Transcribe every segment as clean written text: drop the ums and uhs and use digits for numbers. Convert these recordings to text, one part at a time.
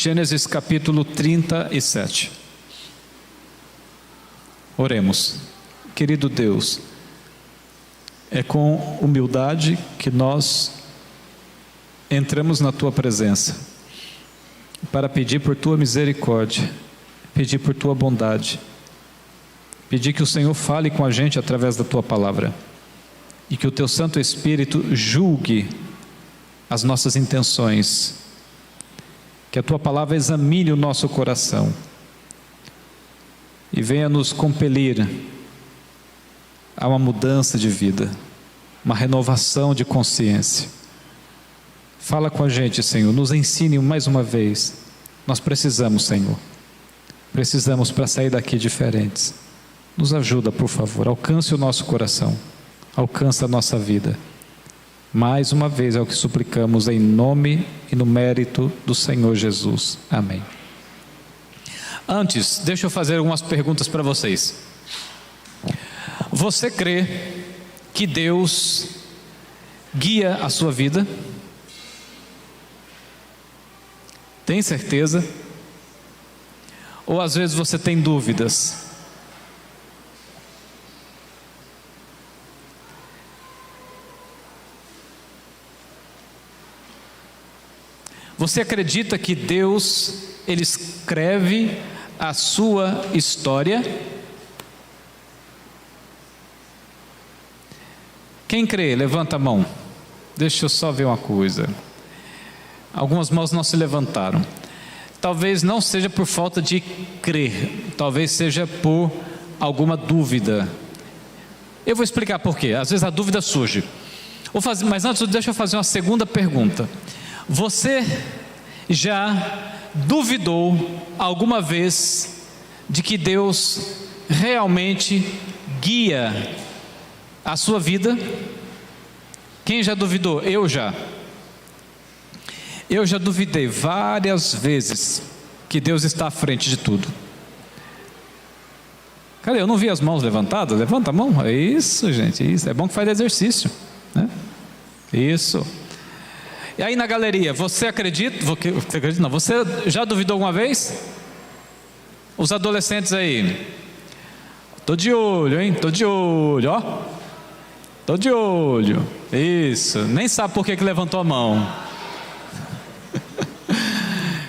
Gênesis capítulo 37. Oremos. Querido Deus, é com humildade que nós entramos na Tua presença, para pedir por Tua misericórdia, pedir por Tua bondade, pedir que o Senhor fale com a gente através da Tua palavra, e que o Teu Santo Espírito julgue as nossas intenções, que a Tua palavra examine o nosso coração, e venha nos compelir a uma mudança de vida, uma renovação de consciência. Fala com a gente, Senhor, nos ensine mais uma vez. Nós precisamos, Senhor, precisamos para sair daqui diferentes. Nos ajuda, por favor, alcance o nosso coração, alcance a nossa vida. Mais uma vez é o que suplicamos em nome e no mérito do Senhor Jesus. Amém. Antes, deixa eu fazer algumas perguntas para vocês. Você crê que Deus guia a sua vida? Tem certeza? Ou às vezes você tem dúvidas? Você acredita que Deus, Ele escreve a sua história? Quem crê, levanta a mão. Deixa eu só ver uma coisa. Algumas mãos não se levantaram. Talvez não seja por falta de crer, talvez seja por alguma dúvida. Eu vou explicar por quê. Às vezes a dúvida surge. Mas antes, deixa eu fazer uma segunda pergunta. Você já duvidou alguma vez de que Deus realmente guia a sua vida? Quem já duvidou? Eu já duvidei várias vezes que Deus está à frente de tudo. Cadê? Eu não vi as mãos levantadas. Levanta a mão. É isso, gente, isso. É bom que faz exercício, né? Isso. E aí na galeria, você acredita? Você acredita? Não, você já duvidou alguma vez? Os adolescentes aí. Tô de olho, hein? Tô de olho, ó. Tô de olho. Isso. Nem sabe por que levantou a mão.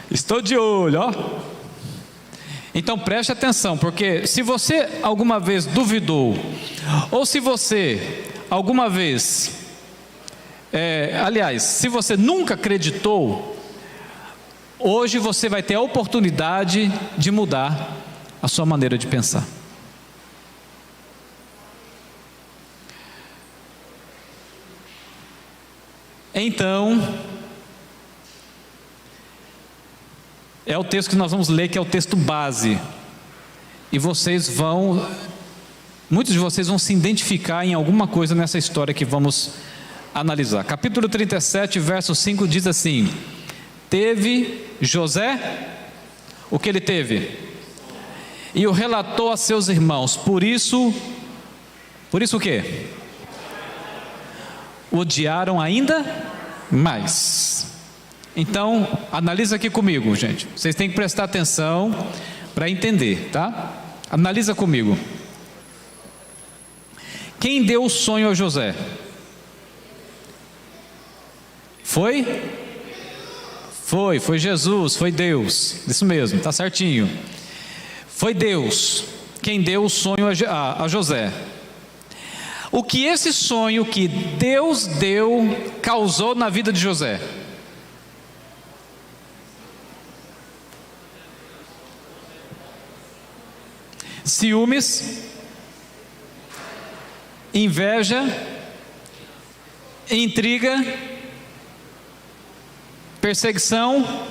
Estou de olho, ó. Então preste atenção, porque se você alguma vez duvidou, ou se você alguma vez, aliás, se você nunca acreditou, hoje você vai ter a oportunidade de mudar a sua maneira de pensar. Então, é o texto que nós vamos ler, que é o texto base, e muitos de vocês vão se identificar em alguma coisa nessa história que vamos analisar. Capítulo 37, verso 5 diz assim: teve José, o que ele teve? E o relatou a seus irmãos, por isso o quê? Odiaram ainda mais. Então, analisa aqui comigo, gente. Vocês têm que prestar atenção para entender, tá? Analisa comigo. Quem deu o sonho a José? Foi Jesus, foi Deus. Isso mesmo, tá certinho. Foi Deus quem deu o sonho a José. O que esse sonho que Deus deu causou na vida de José? Ciúmes, inveja, intriga, perseguição,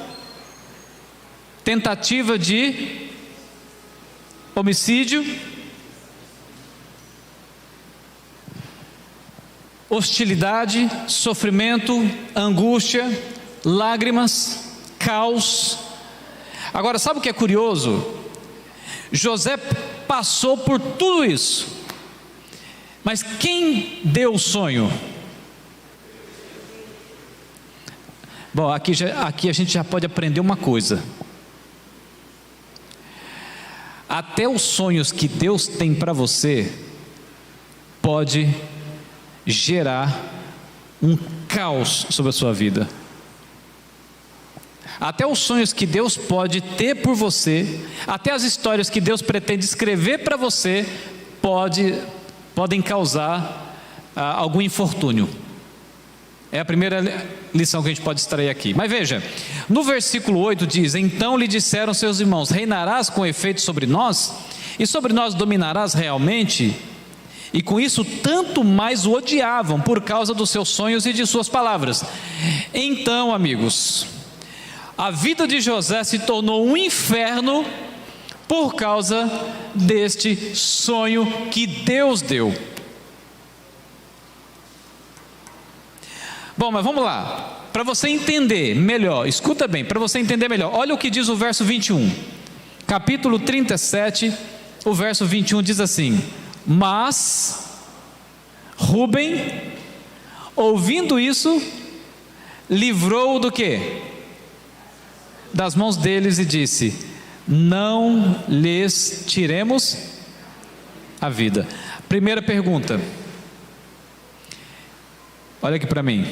tentativa de homicídio, hostilidade, sofrimento, angústia, lágrimas, caos. Agora, sabe o que é curioso? José passou por tudo isso, mas quem deu o sonho? Bom, aqui a gente já pode aprender uma coisa. Até os sonhos que Deus tem para você pode gerar um caos sobre a sua vida. Até os sonhos que Deus pode ter por você, até as histórias que Deus pretende escrever para você, podem causar algum infortúnio. É a primeira lição que a gente pode extrair aqui. Mas veja, no versículo 8 diz: então lhe disseram seus irmãos: reinarás com efeito sobre nós? E sobre nós dominarás realmente? E com isso tanto mais o odiavam, por causa dos seus sonhos e de suas palavras. Então, amigos, a vida de José se tornou um inferno por causa deste sonho que Deus deu. Bom, mas vamos lá, para você entender melhor, escuta bem, para você entender melhor, olha o que diz o verso 21, capítulo 37, o verso 21 diz assim: mas Rúben, ouvindo isso, livrou-o do quê? Das mãos deles e disse: não lhes tiremos a vida. Primeira pergunta, olha aqui para mim.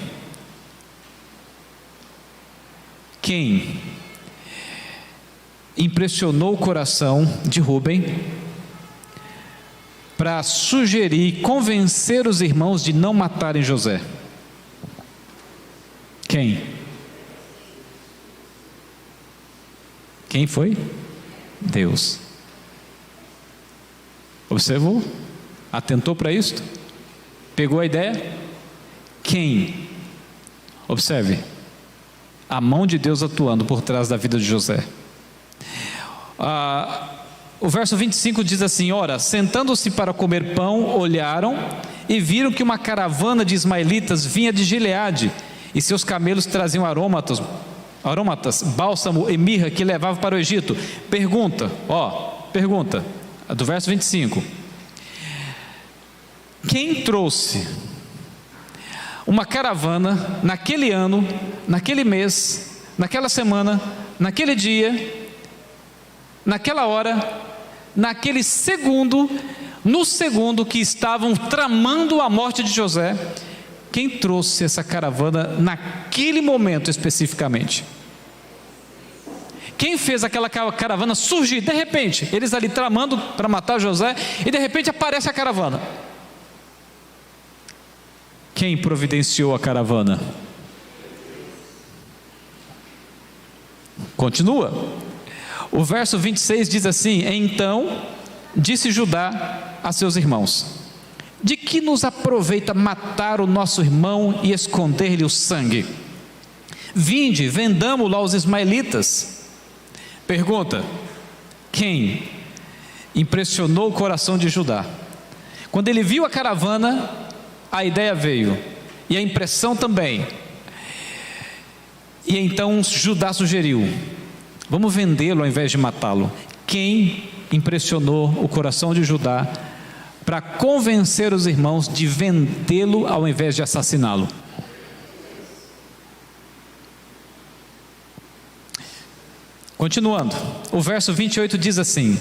Quem impressionou o coração de Rúben para sugerir, convencer os irmãos de não matarem José? Quem? Quem foi? Deus. Observou? Atentou para isto? Pegou a ideia? Quem? Observe, a mão de Deus atuando por trás da vida de José. O verso 25 diz assim: ora, sentando-se para comer pão, olharam e viram que uma caravana de ismaelitas vinha de Gileade, e seus camelos traziam aromatas, bálsamo e mirra, que levavam para o Egito. Pergunta, do verso 25: quem trouxe uma caravana naquele ano, naquele mês, naquela semana, naquele dia, naquela hora, naquele segundo, no segundo que estavam tramando a morte de José? Quem trouxe essa caravana naquele momento especificamente? Quem fez aquela caravana surgir? De repente, eles ali tramando para matar José, e de repente aparece a caravana. Quem providenciou a caravana? Continua. O verso 26 diz assim: então disse Judá a seus irmãos: de que nos aproveita matar o nosso irmão e esconder-lhe o sangue? Vinde, vendamo-lo aos ismaelitas. Pergunta: quem impressionou o coração de Judá? Quando ele viu a caravana, a ideia veio, e a impressão também. E então Judá sugeriu: vamos vendê-lo ao invés de matá-lo. Quem impressionou o coração de Judá para convencer os irmãos de vendê-lo ao invés de assassiná-lo? Continuando, o verso 28 diz assim: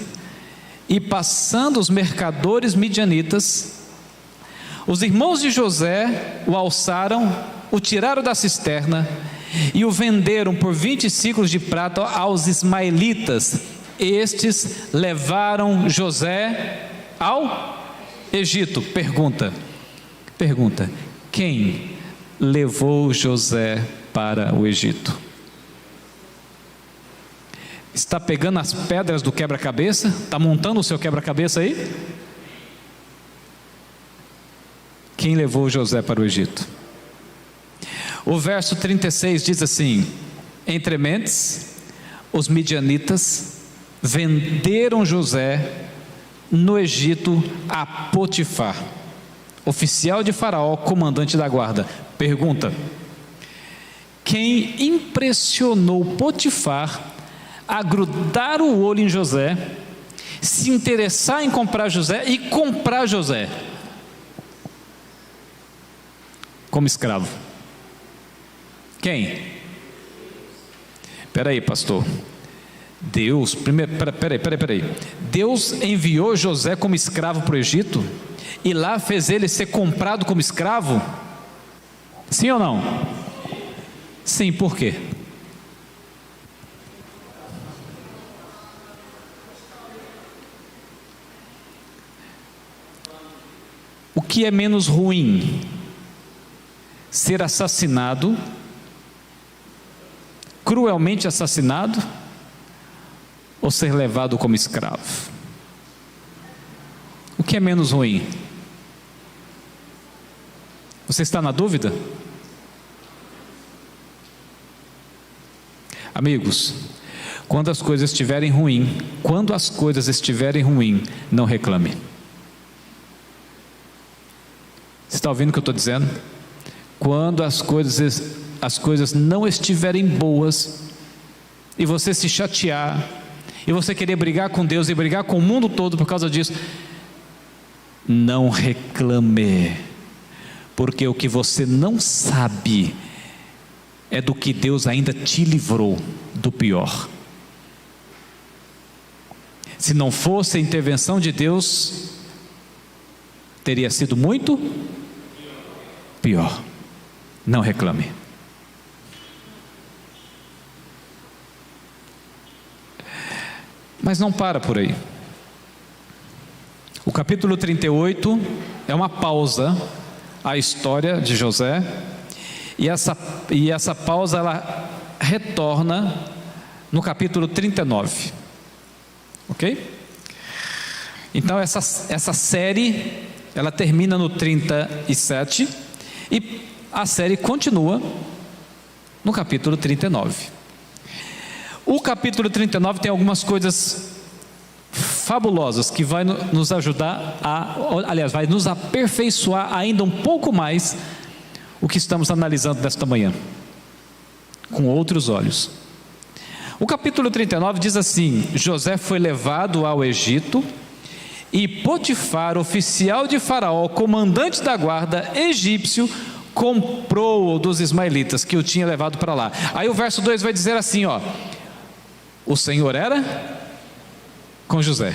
e passando os mercadores midianitas, os irmãos de José o alçaram, o tiraram da cisterna e o venderam por 20 siclos de prata aos ismaelitas. Estes levaram José ao Egito. Pergunta: quem levou José para o Egito? Está pegando as pedras do quebra-cabeça? Está montando o seu quebra-cabeça aí? Quem levou José para o Egito? O verso 36 diz assim: entre mentes, os midianitas venderam José no Egito a Potifar, oficial de Faraó, comandante da guarda. Pergunta: quem impressionou Potifar a grudar o olho em José, se interessar em comprar José e comprar José como escravo? Quem? Peraí, pastor. Deus, primeiro, peraí. Deus enviou José como escravo para o Egito e lá fez ele ser comprado como escravo? Sim ou não? Sim, por quê? O que é menos ruim? Ser assassinado, cruelmente assassinado, ou ser levado como escravo? O que é menos ruim? Você está na dúvida? Amigos, quando as coisas estiverem ruins, não reclame. Você está ouvindo o que eu estou dizendo? Quando as coisas não estiverem boas, e você se chatear, e você querer brigar com Deus e brigar com o mundo todo por causa disso, não reclame, porque o que você não sabe é do que Deus ainda te livrou do pior. Se não fosse a intervenção de Deus, teria sido muito pior. Não reclame. Mas não para por aí. O capítulo 38 é uma pausa à história de José, e essa pausa ela retorna no capítulo 39. Ok? Então essa série ela termina no 37 e a série continua no capítulo 39. O capítulo 39 tem algumas coisas fabulosas que vai nos ajudar vai nos aperfeiçoar ainda um pouco mais o que estamos analisando nesta manhã, com outros olhos. O capítulo 39 diz assim: José foi levado ao Egito, e Potifar, oficial de Faraó, comandante da guarda egípcio, comprou-o dos ismaelitas que o tinha levado para lá. Aí o verso 2 vai dizer assim, o Senhor era com José.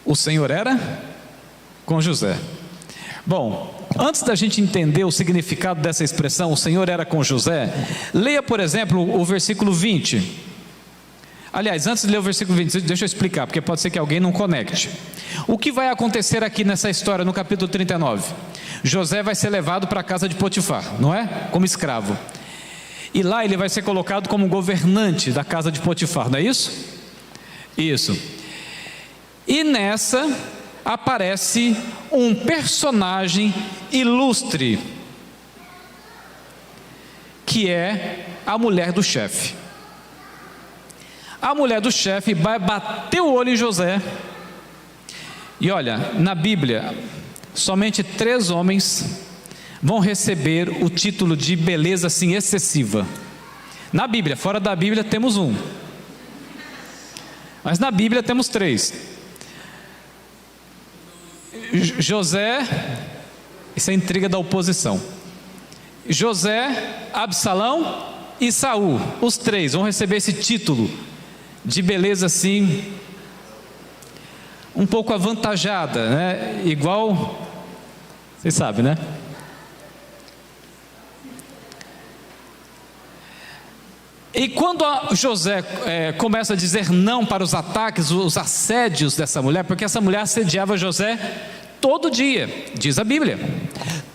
O Senhor era com José. Bom, antes da gente entender o significado dessa expressão, o Senhor era com José, leia, por exemplo, o versículo 20. Aliás, antes de ler o versículo 20, deixa eu explicar, porque pode ser que alguém não conecte. O que vai acontecer aqui nessa história, no capítulo 39? José vai ser levado para a casa de Potifar, não é? Como escravo. E lá ele vai ser colocado como governante da casa de Potifar, não é isso? Isso. E nessa aparece um personagem ilustre, que é a mulher do chefe. A mulher do chefe vai bater o olho em José. E olha, na Bíblia, somente 3 homens vão receber o título de beleza assim excessiva. Na Bíblia, fora da Bíblia temos 1. Mas na Bíblia temos 3. José, isso é intriga da oposição. José, Absalão e Saul, os 3 vão receber esse título de beleza assim, um pouco avantajada, né? Igual, vocês sabem, né? E quando José começa a dizer não para os ataques, os assédios dessa mulher, porque essa mulher assediava José todo dia, diz a Bíblia.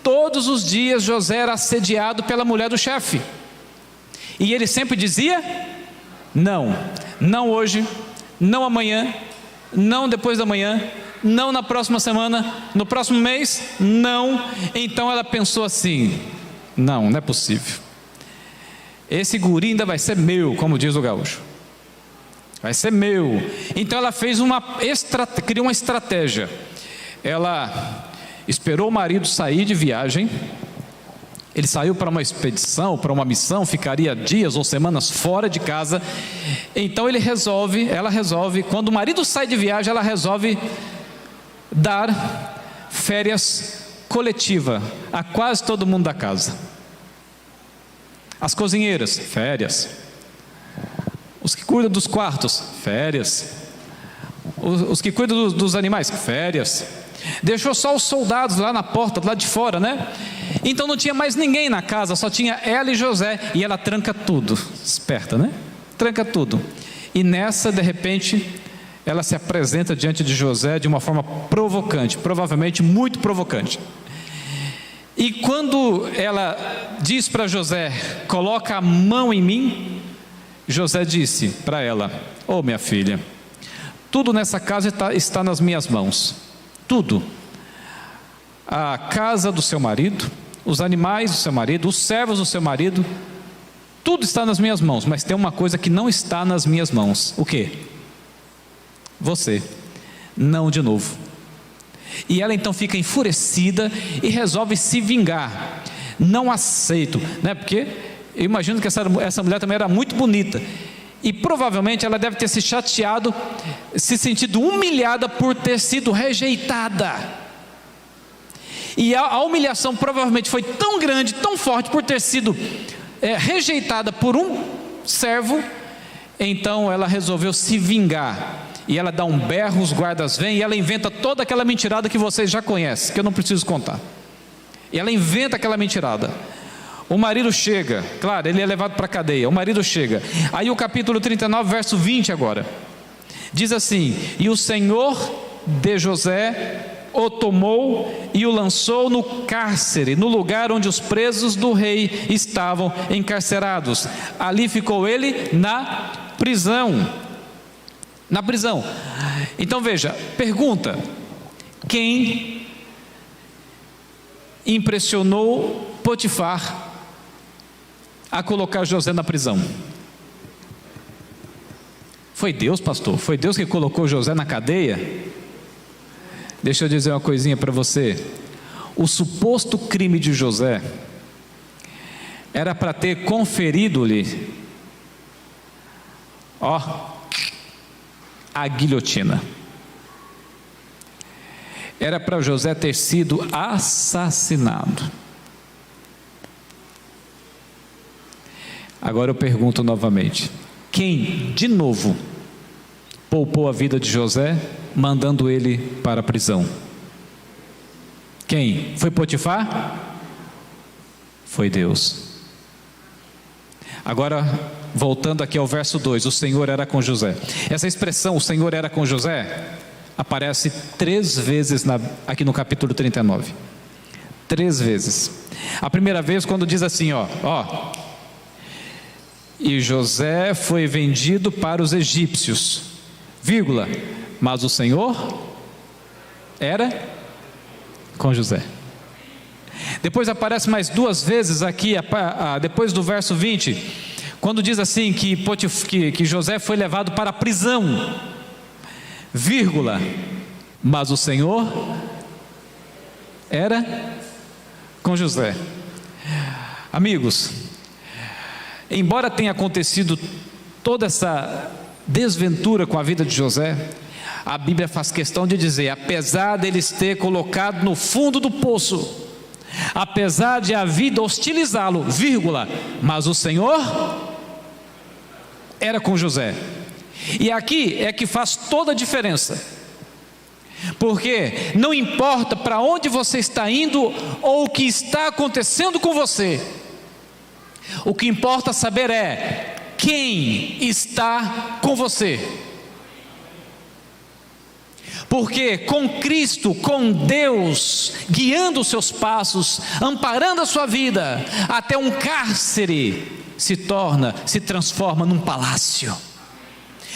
Todos os dias José era assediado pela mulher do chefe, e ele sempre dizia não. Não hoje, não amanhã, não depois da manhã, não na próxima semana, no próximo mês, não. Então ela pensou assim: não é possível. Esse guri ainda vai ser meu, como diz o gaúcho. Vai ser meu. Então ela fez criou uma estratégia. Ela esperou o marido sair de viagem. Ele saiu para uma expedição, para uma missão, ficaria dias ou semanas fora de casa. Então ela resolve, quando o marido sai de viagem, ela resolve dar férias coletiva a quase todo mundo da casa. As cozinheiras, férias. Os que cuidam dos quartos, férias. Os que cuidam dos animais, férias. Deixou só os soldados lá na porta, do lado de fora, né? Então não tinha mais ninguém na casa, só tinha ela e José. E ela tranca tudo, esperta, né? Tranca tudo. E nessa, de repente, ela se apresenta diante de José de uma forma provocante, provavelmente muito provocante. E quando ela diz para José: coloca a mão em mim, José disse para ela: oh, minha filha, tudo nessa casa está nas minhas mãos, tudo. A casa do seu marido, os animais do seu marido, os servos do seu marido, tudo está nas minhas mãos, mas tem uma coisa que não está nas minhas mãos. O quê? Você. Não de novo. E ela então fica enfurecida e resolve se vingar. Não aceito, né? Porque eu imagino que essa mulher também era muito bonita. E provavelmente ela deve ter se chateado, se sentido humilhada por ter sido rejeitada. E a humilhação provavelmente foi tão grande, tão forte, por ter sido rejeitada por um servo. Então ela resolveu se vingar. E ela dá um berro, os guardas vêm, e ela inventa toda aquela mentirada que vocês já conhecem, que eu não preciso contar. E ela inventa aquela mentirada. O marido chega, claro, ele é levado para a cadeia, o marido chega. Aí o capítulo 39, verso 20 agora, diz assim: e o Senhor de José o tomou e o lançou no cárcere, no lugar onde os presos do rei estavam encarcerados. Ali ficou ele na prisão. Na prisão. Então veja, pergunta: quem impressionou Potifar a colocar José na prisão? Foi Deus, pastor? Foi Deus que colocou José na cadeia? Deixa eu dizer uma coisinha para você. O suposto crime de José era para ter conferido-lhe, a guilhotina. Era para José ter sido assassinado. Agora eu pergunto novamente: quem, de novo, poupou a vida de José, mandando ele para a prisão? Quem? Foi Potifar? Foi Deus. Agora, voltando aqui ao verso 2, o Senhor era com José. Essa expressão, o Senhor era com José, aparece 3 vezes aqui no capítulo 39. 3 vezes. A primeira vez quando diz assim, e José foi vendido para os egípcios, vírgula, mas o Senhor era com José. Depois aparece mais 2 vezes aqui, depois do verso 20, quando diz assim que José foi levado para a prisão, vírgula, mas o Senhor era com José. Amigos, embora tenha acontecido toda essa desventura com a vida de José, a Bíblia faz questão de dizer: apesar deles ter colocado no fundo do poço, apesar de a vida hostilizá-lo, vírgula, mas o Senhor era com José. E aqui é que faz toda a diferença, porque não importa para onde você está indo ou o que está acontecendo com você, o que importa saber é quem está com você. Porque com Cristo, com Deus guiando os seus passos, amparando a sua vida, até um cárcere se transforma num palácio.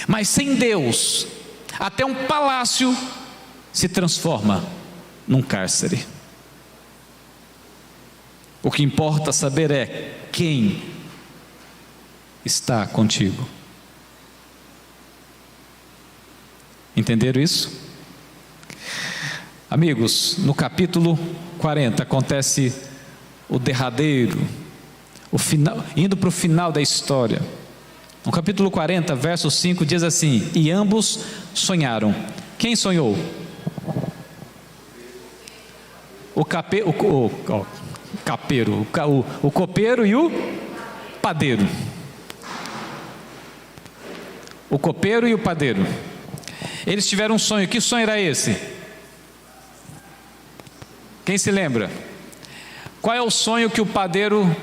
Mas sem Deus, até um palácio se transforma num cárcere. O que importa saber é quem está contigo. Entenderam isso? Amigos, no capítulo 40 acontece o derradeiro, o final, indo para o final da história. No capítulo 40, verso 5 diz assim: e ambos sonharam. Quem sonhou? O copeiro e o padeiro. O copeiro e o padeiro. Eles tiveram um sonho. Que sonho era esse? Quem se lembra? Qual é o sonho que o padeiro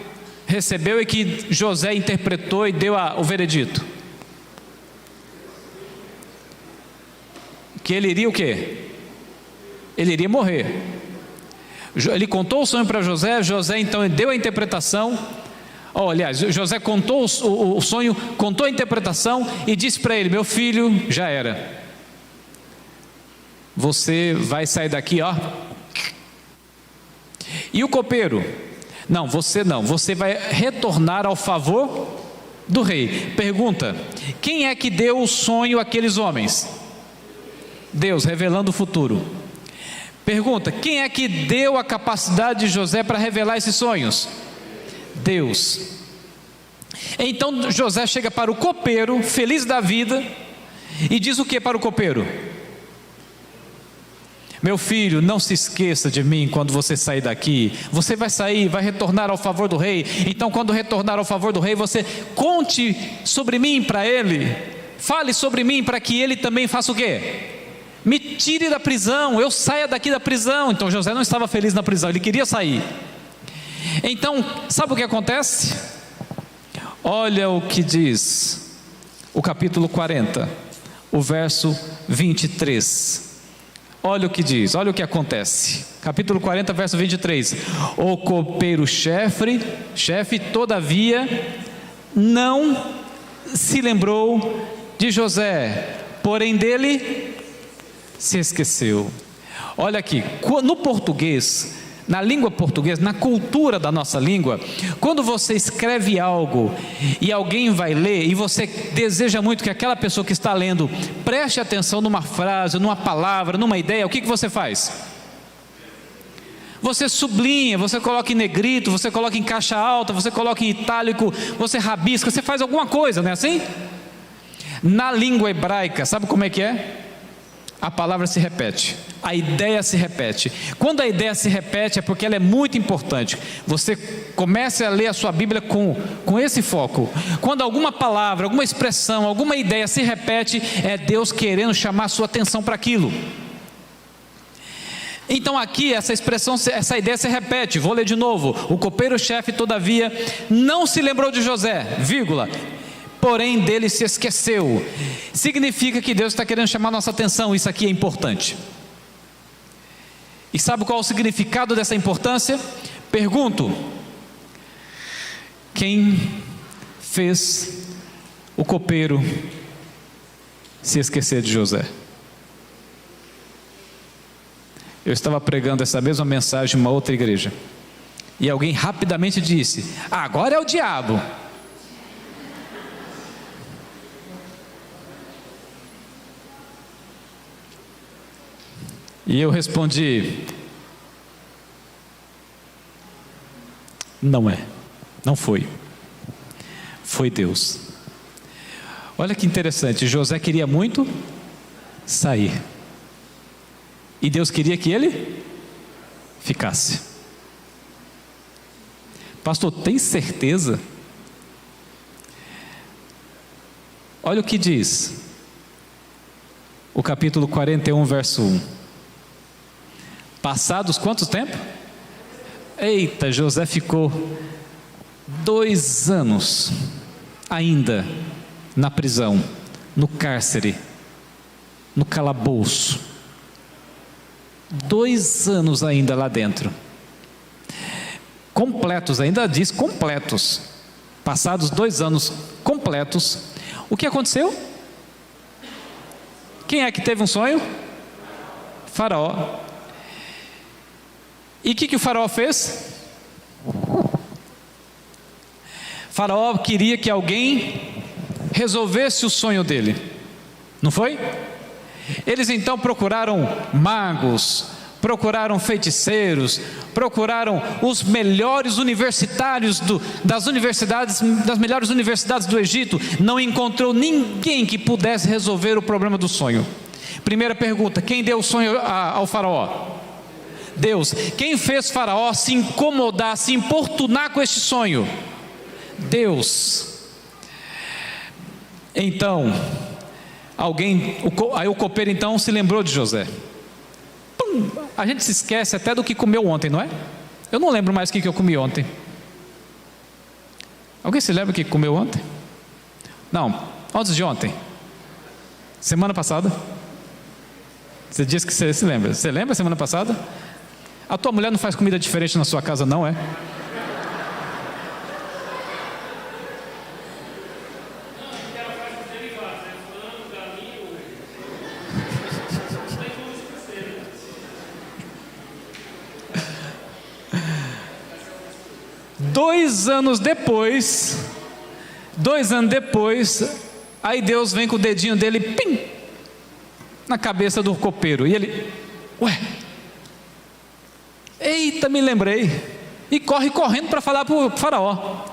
recebeu e que José interpretou e deu o veredito? Que ele iria o quê? Ele iria morrer. Ele contou o sonho para José, José então deu a interpretação. Aliás, José contou o sonho, contou a interpretação e disse para ele: meu filho, já era. Você vai sair daqui, ó. E o copeiro? Não, você vai retornar ao favor do rei. Pergunta: quem é que deu o sonho àqueles homens? Deus, revelando o futuro. Pergunta: quem é que deu a capacidade de José para revelar esses sonhos? Deus. Então José chega para o copeiro, feliz da vida, e diz o que para o copeiro? Meu filho, não se esqueça de mim quando você sair daqui. Você vai sair, vai retornar ao favor do rei. Então quando retornar ao favor do rei, você conte sobre mim para ele. Fale sobre mim para que ele também faça o quê? Me tire da prisão, eu saia daqui da prisão. Então José não estava feliz na prisão, ele queria sair. Então, sabe o que acontece? Olha o que diz o capítulo 40, o verso 23. Olha o que diz, olha o que acontece. Capítulo 40, verso 23. O copeiro chefe, todavia, não se lembrou de José, porém dele se esqueceu. Olha aqui, no português, na língua portuguesa, na cultura da nossa língua, quando você escreve algo e alguém vai ler e você deseja muito que aquela pessoa que está lendo preste atenção numa frase, numa palavra, numa ideia, o que você faz? Você sublinha, você coloca em negrito, você coloca em caixa alta, você coloca em itálico, você rabisca, você faz alguma coisa, não é assim? Na língua hebraica, sabe como é que é? A palavra se repete, a ideia se repete. Quando a ideia se repete é porque ela é muito importante. Você comece a ler a sua Bíblia com esse foco. Quando alguma palavra, alguma expressão, alguma ideia se repete, é Deus querendo chamar a sua atenção para aquilo. Então aqui essa expressão, essa ideia se repete. Vou ler de novo. O copeiro-chefe todavia não se lembrou de José, vírgula, porém dele se esqueceu. Significa que Deus está querendo chamar nossa atenção. Isso aqui é importante. E sabe qual é o significado dessa importância? Pergunto: quem fez o copeiro se esquecer de José? Eu estava pregando essa mesma mensagem em uma outra igreja, e alguém rapidamente disse: agora é o diabo. E eu respondi: não é, não foi, foi Deus. Olha que interessante, José queria muito sair, e Deus queria que ele ficasse. Pastor, tem certeza? Olha o que diz o capítulo 41, verso 1. Passados quanto tempo? Eita, José ficou 2 anos ainda na prisão, no cárcere, no calabouço. 2 anos ainda lá dentro. Completos, ainda diz completos. Passados 2 anos completos, o que aconteceu? Quem é que teve um sonho? Faraó. E o que o faraó fez? Faraó queria que alguém resolvesse o sonho dele, não foi? Eles então procuraram magos, procuraram feiticeiros, procuraram os melhores universitários das melhores universidades do Egito. Não encontrou ninguém que pudesse resolver o problema do sonho. Primeira pergunta: quem deu o sonho ao faraó? Deus. Quem fez Faraó se incomodar, se importunar com este sonho? Deus. Então, aí o copeiro então se lembrou de José. A gente se esquece até do que comeu ontem, não é? Eu não lembro mais o que eu comi ontem. Alguém se lembra o que comeu ontem? Não, antes de ontem. Semana passada. Você disse que você se lembra. Você lembra semana passada? A tua mulher não faz comida diferente na sua casa, não é? Dois anos depois, aí Deus vem com o dedinho dele, pim, na cabeça do copeiro, e ele, eita, me lembrei, e corre correndo para falar para o faraó.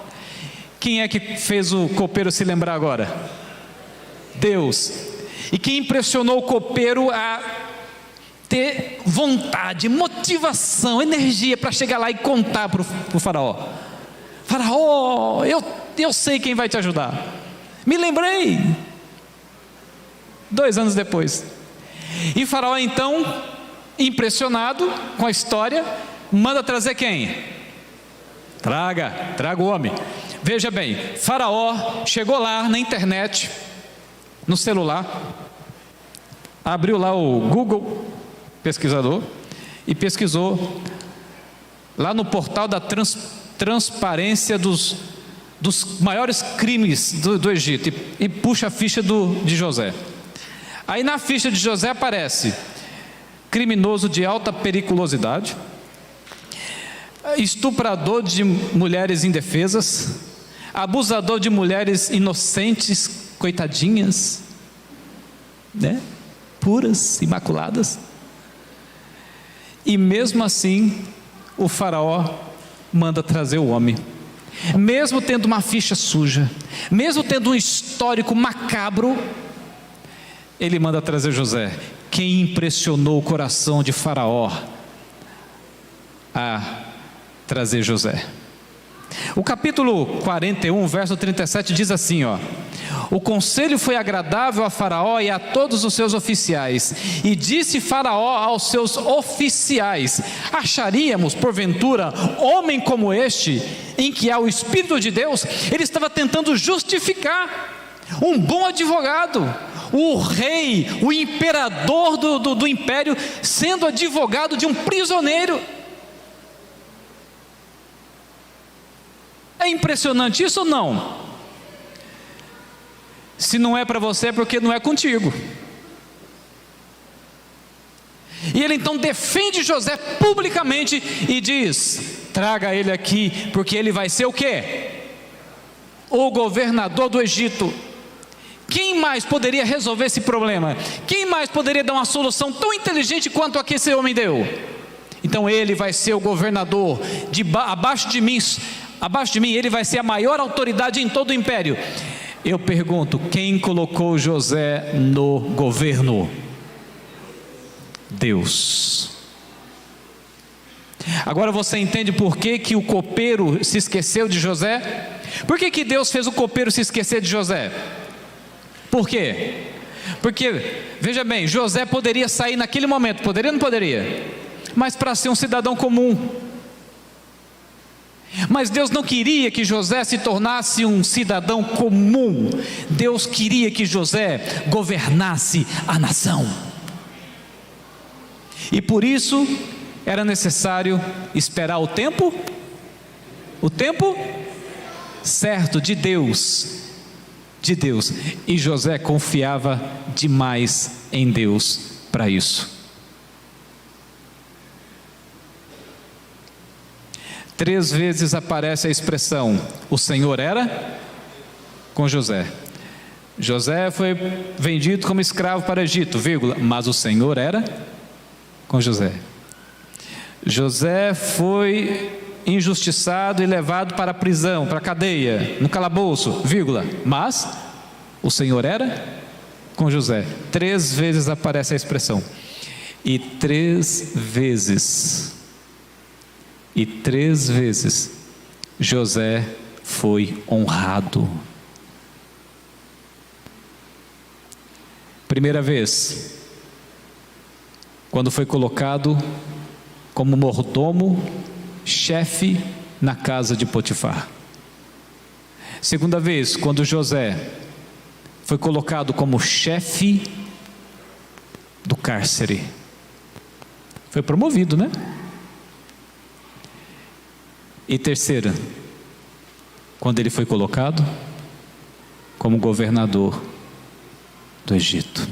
Quem é que fez o copeiro se lembrar agora? Deus. E quem impressionou o copeiro a ter vontade, motivação, energia para chegar lá e contar para o faraó? Faraó, eu sei quem vai te ajudar. Me lembrei. 2 anos depois. E faraó então, impressionado com a história, manda trazer quem? Traga o homem. Veja bem, faraó chegou lá na internet, no celular, abriu lá o Google pesquisador e pesquisou lá no portal da transparência dos maiores crimes do Egito e puxa a ficha de José. Aí na ficha de José aparece criminoso de alta periculosidade, estuprador de mulheres indefesas, abusador de mulheres inocentes, coitadinhas, né? Puras, imaculadas. E mesmo assim, o faraó manda trazer o homem, mesmo tendo uma ficha suja, mesmo tendo um histórico macabro, ele manda trazer José. Quem impressionou o coração de faraó a trazer José? O capítulo 41, verso 37 diz assim, o conselho foi agradável a faraó e a todos os seus oficiais, e disse faraó aos seus oficiais: acharíamos porventura homem como este, em que há o Espírito de Deus? Ele estava tentando justificar um bom advogado, o rei, o imperador do império, sendo advogado de um prisioneiro. É impressionante isso ou não? Se não é para você, é porque não é contigo. E ele então defende José publicamente e diz: traga ele aqui, porque ele vai ser o quê? O governador do Egito. Quem mais poderia resolver esse problema? Quem mais poderia dar uma solução tão inteligente quanto a que esse homem deu? Então ele vai ser o governador, abaixo de mim ele vai ser a maior autoridade em todo o império. Eu pergunto, quem colocou José no governo? Deus. Agora você entende por que o copeiro se esqueceu de José? Por que Deus fez o copeiro se esquecer de José? Por quê? Porque, veja bem, José poderia sair naquele momento, poderia ou não poderia? Mas para ser um cidadão comum. Mas Deus não queria que José se tornasse um cidadão comum. Deus queria que José governasse a nação. E por isso era necessário esperar o tempo certo de Deus. E José confiava demais em Deus para isso. 3 vezes aparece a expressão: o Senhor era com José. José foi vendido como escravo para o Egito, mas o Senhor era com José. José foi injustiçado e levado para a prisão, para a cadeia, no calabouço, mas o Senhor era com José. 3 vezes aparece a expressão. E 3 vezes José foi honrado. Primeira vez, quando foi colocado como mordomo, chefe na casa de Potifar. Segunda vez, quando José foi colocado como chefe do cárcere. Foi promovido, né? E terceira, quando ele foi colocado como governador do Egito.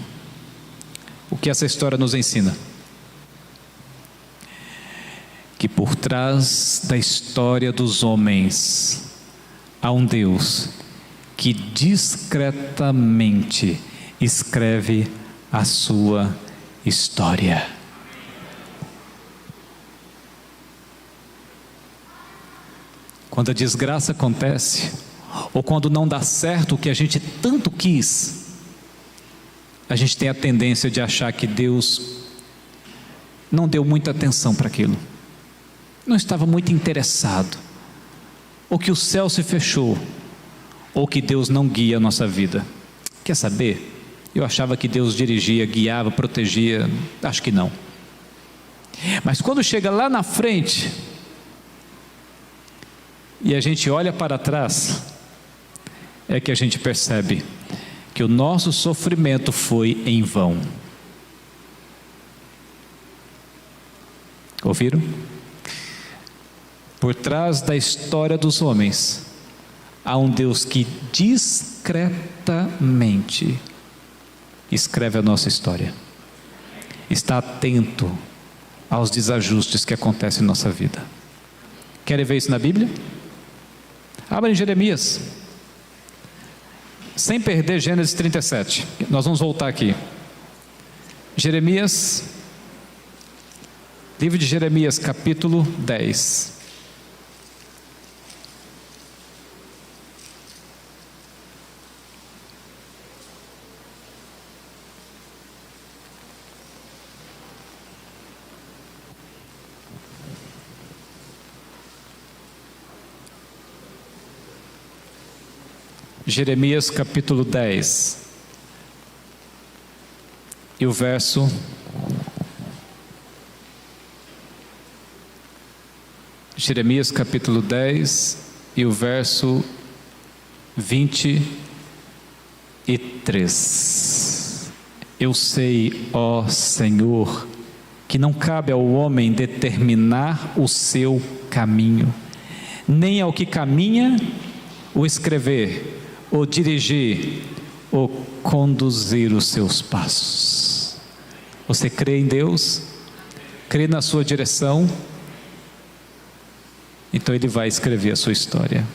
O que essa história nos ensina? Que por trás da história dos homens há um Deus que discretamente escreve a sua história. Quando a desgraça acontece, ou quando não dá certo o que a gente tanto quis, a gente tem a tendência de achar que Deus não deu muita atenção para aquilo, não estava muito interessado, ou que o céu se fechou, ou que Deus não guia a nossa vida. Quer saber? Eu achava que Deus dirigia, guiava, protegia. Acho que não. Mas quando chega lá na frente e a gente olha para trás, é que a gente percebe que o nosso sofrimento foi em vão. Ouviram? Por trás da história dos homens há um Deus que discretamente escreve a nossa história. Está atento aos desajustes que acontecem em nossa vida. Querem ver isso na Bíblia? Abra em Jeremias. Sem perder Gênesis 37. Nós vamos voltar aqui. Jeremias, livro de Jeremias, capítulo 10. Jeremias capítulo 10 e o verso Jeremias capítulo 10 e o verso 23. Eu sei, ó Senhor, que não cabe ao homem determinar o seu caminho, nem ao que caminha o escrever, ou dirigir, ou conduzir os seus passos. Você crê em Deus? Crê na sua direção? Então Ele vai escrever a sua história.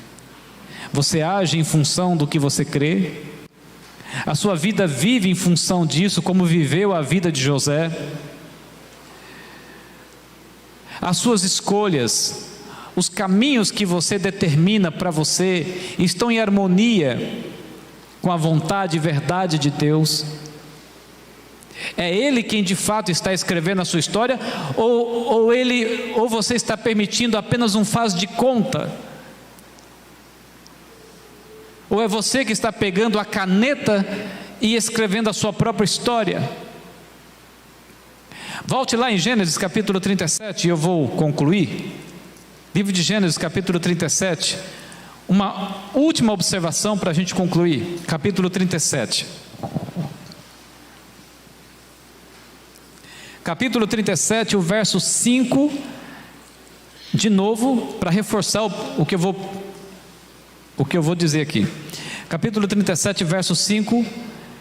Você age em função do que você crê? A sua vida vive em função disso, como viveu a vida de José? As suas escolhas, os caminhos que você determina para você estão em harmonia com a vontade e verdade de Deus? É Ele quem de fato está escrevendo a sua história, ou você está permitindo apenas um faz de conta? Ou é você que está pegando a caneta e escrevendo a sua própria história? Volte lá em Gênesis capítulo 37 e eu vou concluir. Livro de Gênesis capítulo 37, uma última observação para a gente concluir. Capítulo 37. Capítulo 37, o verso 5, de novo, para reforçar o que eu vou dizer aqui. Capítulo 37, verso 5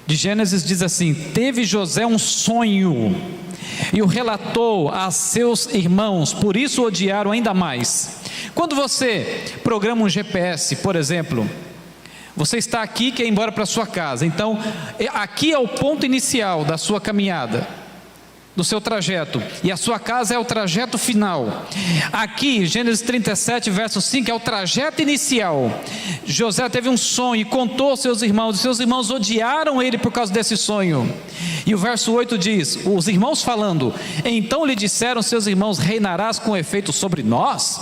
de Gênesis diz assim: teve José um sonho e o relatou a seus irmãos, por isso o odiaram ainda mais. Quando você programa um GPS, por exemplo, você está aqui e quer ir embora para sua casa, então aqui é o ponto inicial da sua caminhada, do seu trajeto, e a sua casa é o trajeto final. Aqui, Gênesis 37, verso 5, é o trajeto inicial. José teve um sonho e contou aos seus irmãos, e seus irmãos odiaram ele por causa desse sonho. E o verso 8 diz, os irmãos falando, então lhe disseram seus irmãos: reinarás com efeito sobre nós?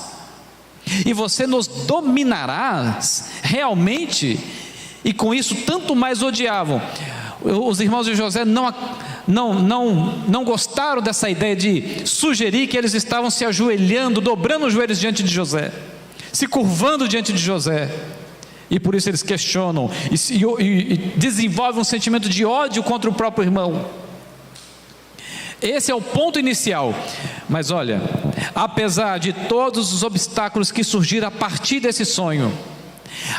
e você nos dominarás realmente, e com isso tanto mais odiavam. Os irmãos de José não gostaram dessa ideia de sugerir que eles estavam se ajoelhando, dobrando os joelhos diante de José, se curvando diante de José, e por isso eles questionam e desenvolvem um sentimento de ódio contra o próprio irmão. Esse é o ponto inicial. Mas olha, apesar de todos os obstáculos que surgiram a partir desse sonho,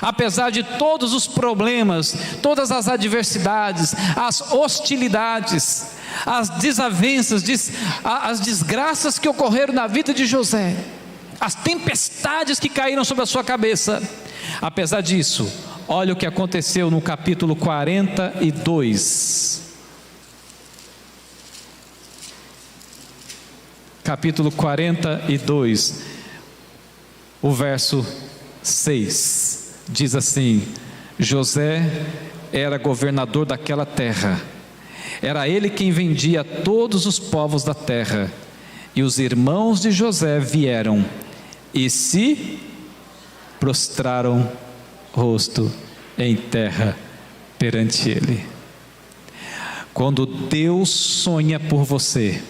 apesar de todos os problemas, todas as adversidades, as hostilidades, as desavenças, as desgraças que ocorreram na vida de José, as tempestades que caíram sobre a sua cabeça, apesar disso, olha o que aconteceu no capítulo 42. Capítulo 42, o verso 6, diz assim: José era governador daquela terra, era ele quem vendia todos os povos da terra, e os irmãos de José vieram e se prostraram rosto em terra perante ele. Quando Deus sonha por você,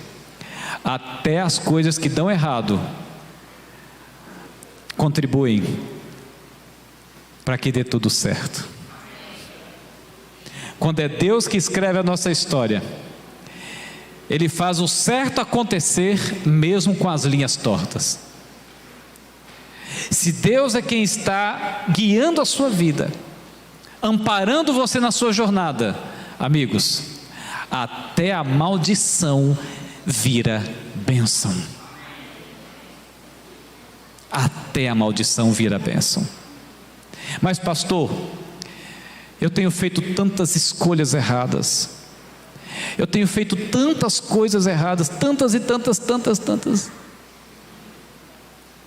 até as coisas que dão errado contribuem para que dê tudo certo. Quando é Deus que escreve a nossa história, Ele faz o certo acontecer mesmo com as linhas tortas. Se Deus é quem está guiando a sua vida, amparando você na sua jornada, amigos, até a maldição vira bênção. Até a maldição vira bênção. Mas pastor, eu tenho feito tantas escolhas erradas, eu tenho feito tantas coisas erradas, tantas,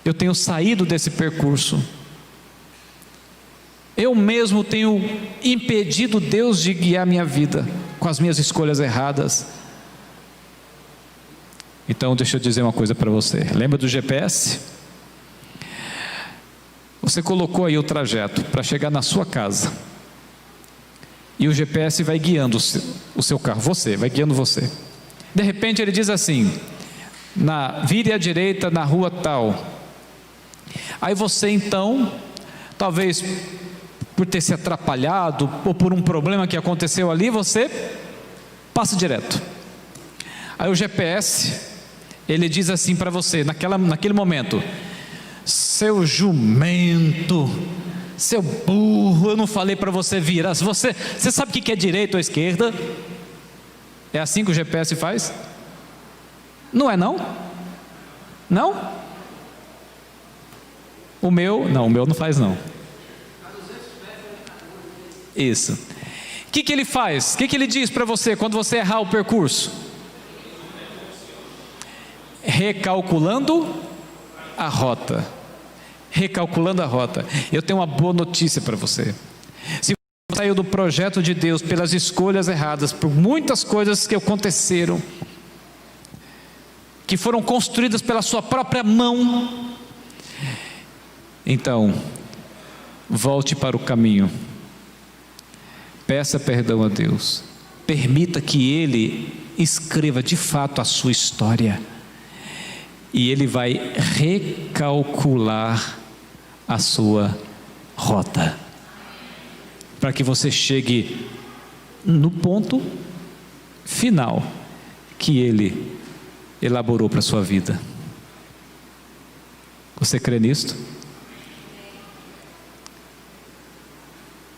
eu tenho saído desse percurso, eu mesmo tenho impedido Deus de guiar minha vida com as minhas escolhas erradas. Então deixa eu dizer uma coisa para você. Lembra do GPS? Você colocou aí o trajeto para chegar na sua casa, e o GPS vai guiando o seu carro, vai guiando você. De repente ele diz assim: vire à direita na rua tal. Aí você então, talvez por ter se atrapalhado, ou por um problema que aconteceu ali, você passa direto. Aí o GPS, ele diz assim para você, naquele momento: seu jumento, seu burro, eu não falei para você virar. Você sabe o que é direita ou esquerda? É assim que o GPS faz? Não é não? Não? O meu não faz não. Isso. O que ele faz? O que ele diz para você quando você errar o percurso? Recalculando a rota. Recalculando a rota. Eu tenho uma boa notícia para você. Se você saiu do projeto de Deus pelas escolhas erradas, por muitas coisas que aconteceram, que foram construídas pela sua própria mão, então volte para o caminho, peça perdão a Deus, permita que Ele escreva de fato a sua história, e Ele vai recalcular a sua rota, para que você chegue no ponto final que Ele elaborou para a sua vida. Você crê nisto?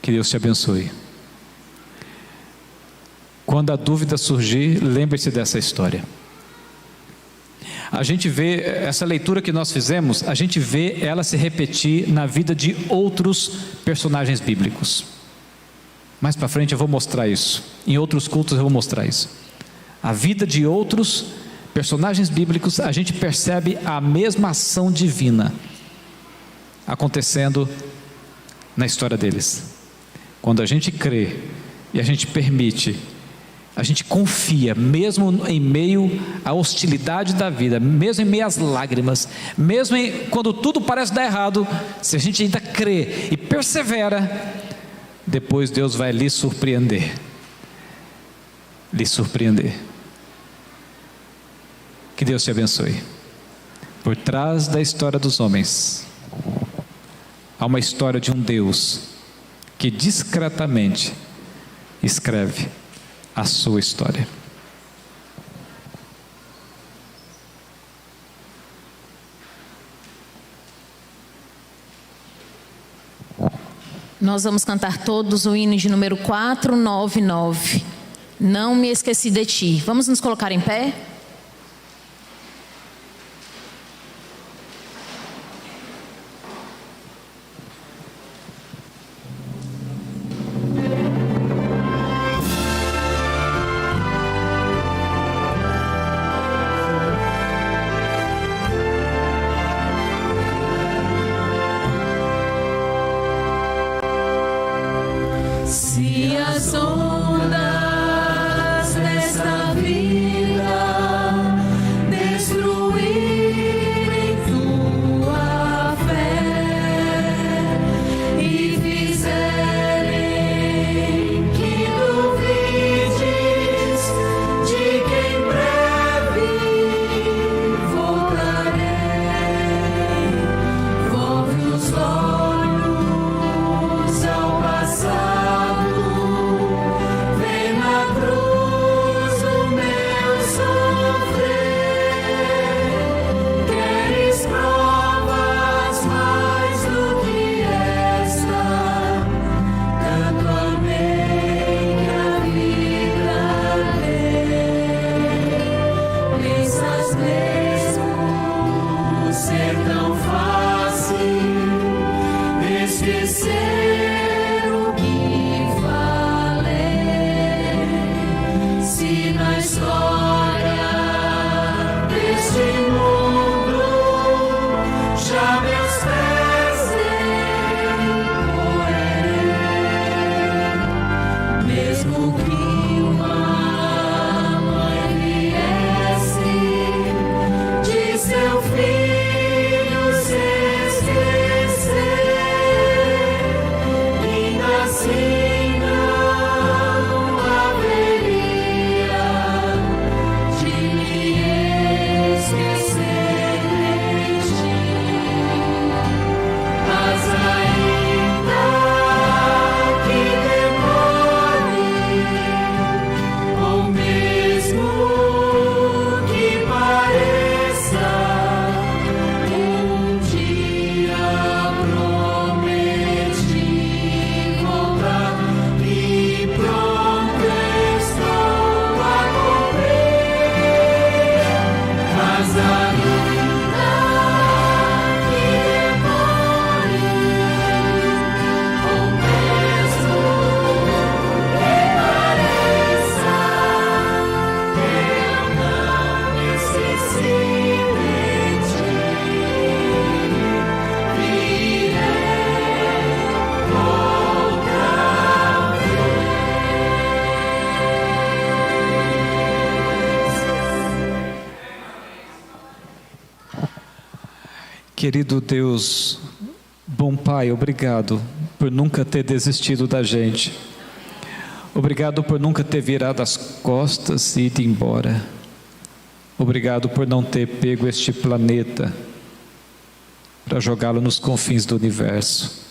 Que Deus te abençoe. Quando a dúvida surgir, lembre-se dessa história. A gente vê essa leitura que nós fizemos, a gente vê ela se repetir na vida de outros personagens bíblicos. Mais para frente eu vou mostrar isso. Em outros cultos eu vou mostrar isso. A vida de outros personagens bíblicos, a gente percebe a mesma ação divina acontecendo na história deles. Quando a gente crê e a gente permite A gente confia, mesmo em meio à hostilidade da vida, mesmo em meio às lágrimas, mesmo quando tudo parece dar errado, se a gente ainda crê e persevera, depois Deus vai lhe surpreender. Lhe surpreender. Que Deus te abençoe. Por trás da história dos homens, há uma história de um Deus que discretamente escreve a sua história. Nós vamos cantar todos o hino de número 499. Não me esqueci de ti. Vamos nos colocar em pé? Se as ondas desta vida destruírem tua fé e fizerem que duvides de que em breve voltarei, volve os olhos ao passado. Esquecer o que falei, se na história deste mundo já meus pés correrei, mesmo que uma mãe viesse de seu filho se esquecer. Assim não haveria de me esquecer de ti, mas ainda que demore, ou mesmo que pareça, um dia prometi voltar e pronto estou a cumprir, mas ainda que demore, ou mesmo que pareça, eu não me esqueci de ti, virei outra Querido Deus, bom Pai, obrigado por nunca ter desistido da gente. Obrigado por nunca ter virado as costas e ido embora. Obrigado por não ter pego este planeta para jogá-lo nos confins do universo.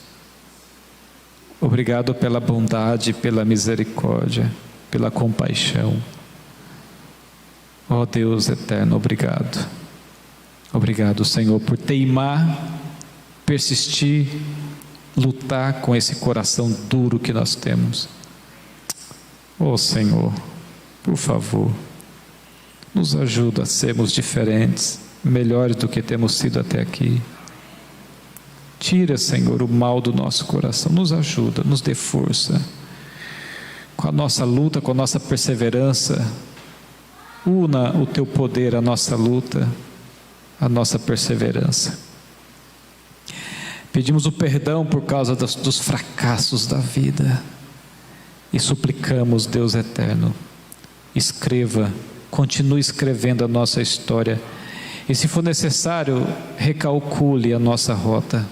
Obrigado pela bondade, pela misericórdia, pela compaixão. Ó Deus eterno, obrigado. Obrigado, Senhor, por teimar, persistir, lutar com esse coração duro que nós temos. Ó Senhor, por favor, nos ajuda a sermos diferentes, melhores do que temos sido até aqui. Tira, Senhor, o mal do nosso coração, nos ajuda, nos dê força. Com a nossa luta, com a nossa perseverança, una o Teu poder à nossa luta, à nossa perseverança. Pedimos o perdão por causa dos fracassos da vida e suplicamos, Deus eterno, escreva, continue escrevendo a nossa história. E se for necessário, recalcule a nossa rota,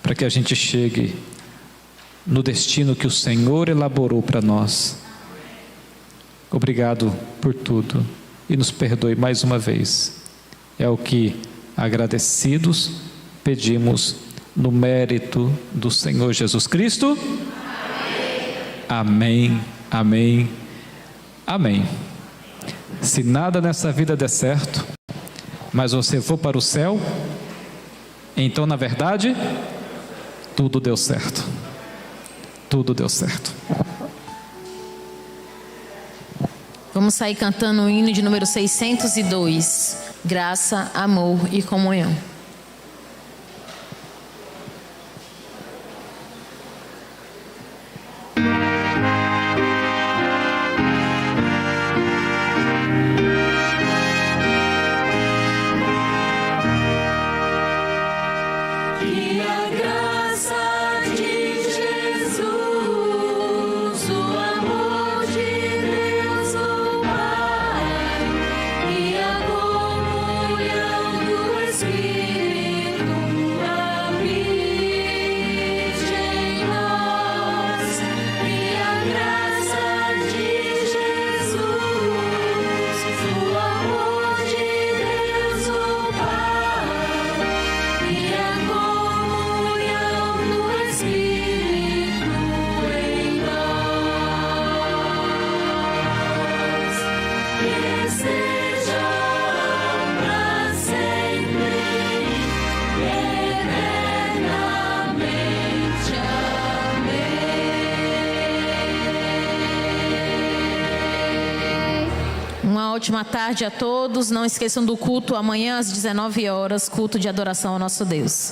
para que a gente chegue no destino que o Senhor elaborou para nós. Obrigado por tudo e nos perdoe mais uma vez. É o que, agradecidos, pedimos no mérito do Senhor Jesus Cristo. Amém, amém, amém. Se nada nessa vida der certo, mas você for para o céu, então na verdade, tudo deu certo. Tudo deu certo. Vamos sair cantando o hino de número 602. Graça, amor e comunhão. Que a graça de Jesus, o amor de Deus o Pai e a comunhão do Espírito habite em nós. Que a graça de Jesus, o amor de Deus o Pai e a comunhão do Espírito em nós, que seja para sempre, eternamente. Amém. Uma ótima tarde a todos. Não esqueçam do culto amanhã às 19 horas, culto de adoração ao nosso Deus.